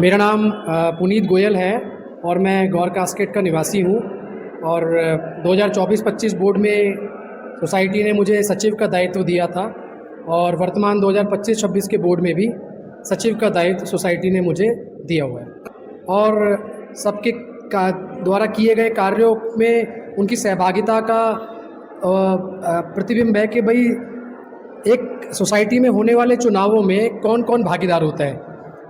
मेरा नाम पुनीत गोयल है और मैं गौर कास्केट का निवासी हूँ। और 2024-25 बोर्ड में सोसाइटी ने मुझे सचिव का दायित्व दिया था और वर्तमान 2025-26 के बोर्ड में भी सचिव का दायित्व सोसाइटी ने मुझे दिया हुआ है। और सबके द्वारा किए गए कार्यों में उनकी सहभागिता का प्रतिबिंब है कि भाई एक सोसाइटी में होने वाले चुनावों में कौन कौन भागीदार होता है।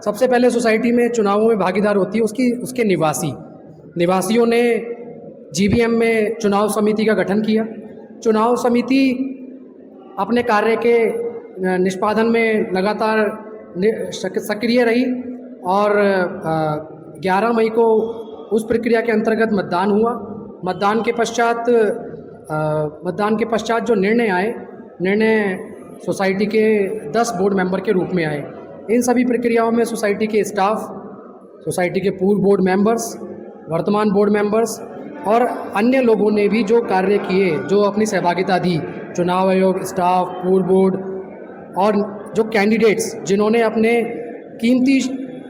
सबसे पहले सोसाइटी में चुनावों में भागीदार होती है उसके निवासियों ने जीबीएम में चुनाव समिति का गठन किया। चुनाव समिति अपने कार्य के निष्पादन में लगातार सक्रिय रही और 11 मई को उस प्रक्रिया के अंतर्गत मतदान हुआ। मतदान के पश्चात जो निर्णय सोसाइटी के 10 बोर्ड मेंबर के रूप में आए। इन सभी प्रक्रियाओं में सोसाइटी के स्टाफ, सोसाइटी के पूर्व बोर्ड मेंबर्स, वर्तमान बोर्ड मेंबर्स और अन्य लोगों ने भी जो कार्य किए, जो अपनी सहभागिता दी, चुनाव आयोग, स्टाफ, पूर्व बोर्ड और जो कैंडिडेट्स जिन्होंने अपने कीमती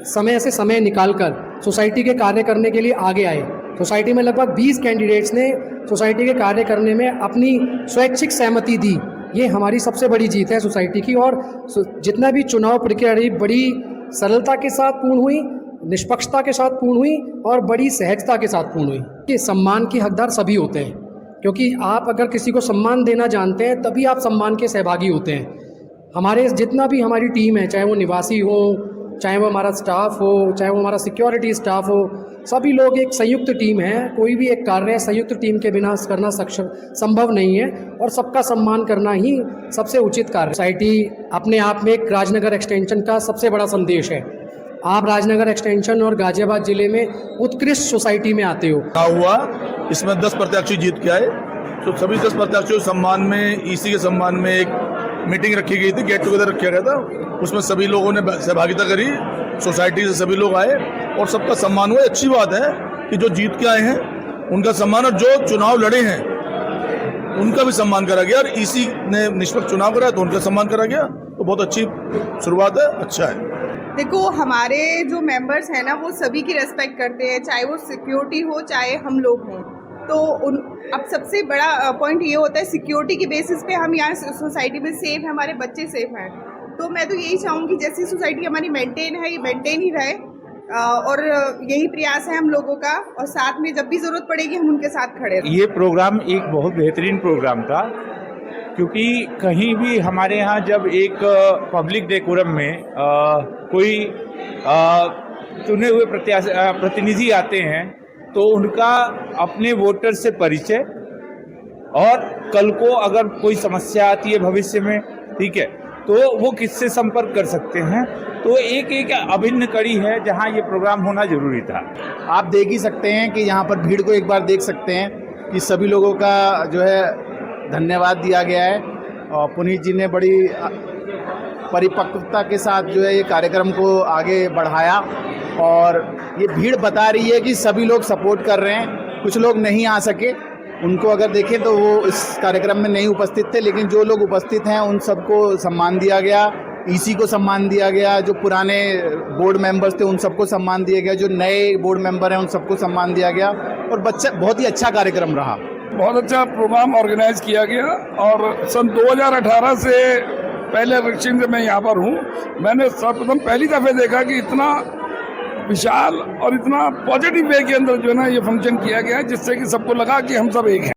समय से समय निकालकर सोसाइटी के कार्य करने के लिए आगे आए। सोसाइटी में लगभग 20 कैंडिडेट्स ने सोसाइटी के कार्य करने में अपनी स्वैच्छिक सहमति दी। ये हमारी सबसे बड़ी जीत है सोसाइटी की। और जितना भी चुनाव प्रक्रिया रही बड़ी सरलता के साथ पूर्ण हुई, निष्पक्षता के साथ पूर्ण हुई और बड़ी सहजता के साथ पूर्ण हुई। कि सम्मान के हकदार सभी होते हैं, क्योंकि आप अगर किसी को सम्मान देना जानते हैं तभी आप सम्मान के सहभागी होते हैं। हमारे जितना भी हमारी टीम है, चाहे वो निवासी हो, चाहे वो हमारा स्टाफ हो, चाहे वो हमारा सिक्योरिटी स्टाफ हो, सभी लोग एक संयुक्त टीम है। कोई भी एक कार्य संयुक्त टीम के बिना करना संभव नहीं है और सबका सम्मान करना ही सबसे उचित कार्य। सोसाइटी अपने आप में एक राजनगर एक्सटेंशन का सबसे बड़ा संदेश है। आप राजनगर एक्सटेंशन और गाजियाबाद जिले में उत्कृष्ट सोसाइटी में आते हो। हुआ इसमें 10 प्रत्याशी जीत के आए, तो सभी 10 प्रत्याशियों के सम्मान में, ईसी के सम्मान में एक मीटिंग रखी गई थी, गेट टुगेदर रखा गया था। उसमें सभी लोगों ने सहभागिता करी, सोसाइटी से सभी लोग आए और सबका सम्मान हुआ। अच्छी बात है कि जो जीत के आए हैं उनका सम्मान, और जो चुनाव लड़े हैं उनका भी सम्मान करा गया। और ईसी ने निष्पक्ष चुनाव कराया तो उनका सम्मान करा गया। तो बहुत अच्छी शुरुआत है, अच्छा है। देखो, हमारे जो मेंबर्स हैं ना, वो सभी की रेस्पेक्ट करते हैं, चाहे वो सिक्योरिटी हो चाहे हम लोग हों। तो अब सबसे बड़ा पॉइंट ये होता है, सिक्योरिटी के बेसिस पे हम यहाँ सोसाइटी में सेफ हैं, हमारे बच्चे सेफ हैं। तो मैं तो यही चाहूँगी जैसी सोसाइटी हमारी मेंटेन है, ये मेंटेन ही रहे और यही प्रयास है हम लोगों का। और साथ में जब भी ज़रूरत पड़ेगी हम उनके साथ खड़े रहें। ये प्रोग्राम एक बहुत बेहतरीन प्रोग्राम था, क्योंकि कहीं भी हमारे यहाँ जब एक पब्लिक डेकोरम में कोई चुने हुए प्रतिनिधि आते हैं तो उनका अपने वोटर से परिचय, और कल को अगर कोई समस्या आती है भविष्य में, ठीक है, तो वो किससे संपर्क कर सकते हैं। तो एक अभिन्न कड़ी है जहां ये प्रोग्राम होना जरूरी था। आप देख ही सकते हैं कि यहाँ पर भीड़ को एक बार देख सकते हैं कि सभी लोगों का जो है धन्यवाद दिया गया है। और पुनीत जी ने बड़ी परिपक्वता के साथ जो है ये कार्यक्रम को आगे बढ़ाया और ये भीड़ बता रही है कि सभी लोग सपोर्ट कर रहे हैं। कुछ लोग नहीं आ सके, उनको अगर देखें तो वो इस कार्यक्रम में नहीं उपस्थित थे, लेकिन जो लोग उपस्थित हैं उन सबको सम्मान दिया गया। ईसी को सम्मान दिया गया, जो पुराने बोर्ड मेंबर्स थे उन सबको सम्मान दिया गया, जो नए बोर्ड मेंबर हैं उन सबको सम्मान दिया गया। और बहुत ही अच्छा कार्यक्रम रहा। बहुत अच्छा प्रोग्राम ऑर्गेनाइज किया गया। और सन 2018 से पहले इलेक्शन से मैं यहाँ पर हूँ, मैंने सर्वप्रथम पहली दफ़े देखा कि इतना विशाल और इतना पॉजिटिव वे के अंदर जो है ना ये फंक्शन किया गया है, जिससे कि सबको लगा कि हम सब एक हैं।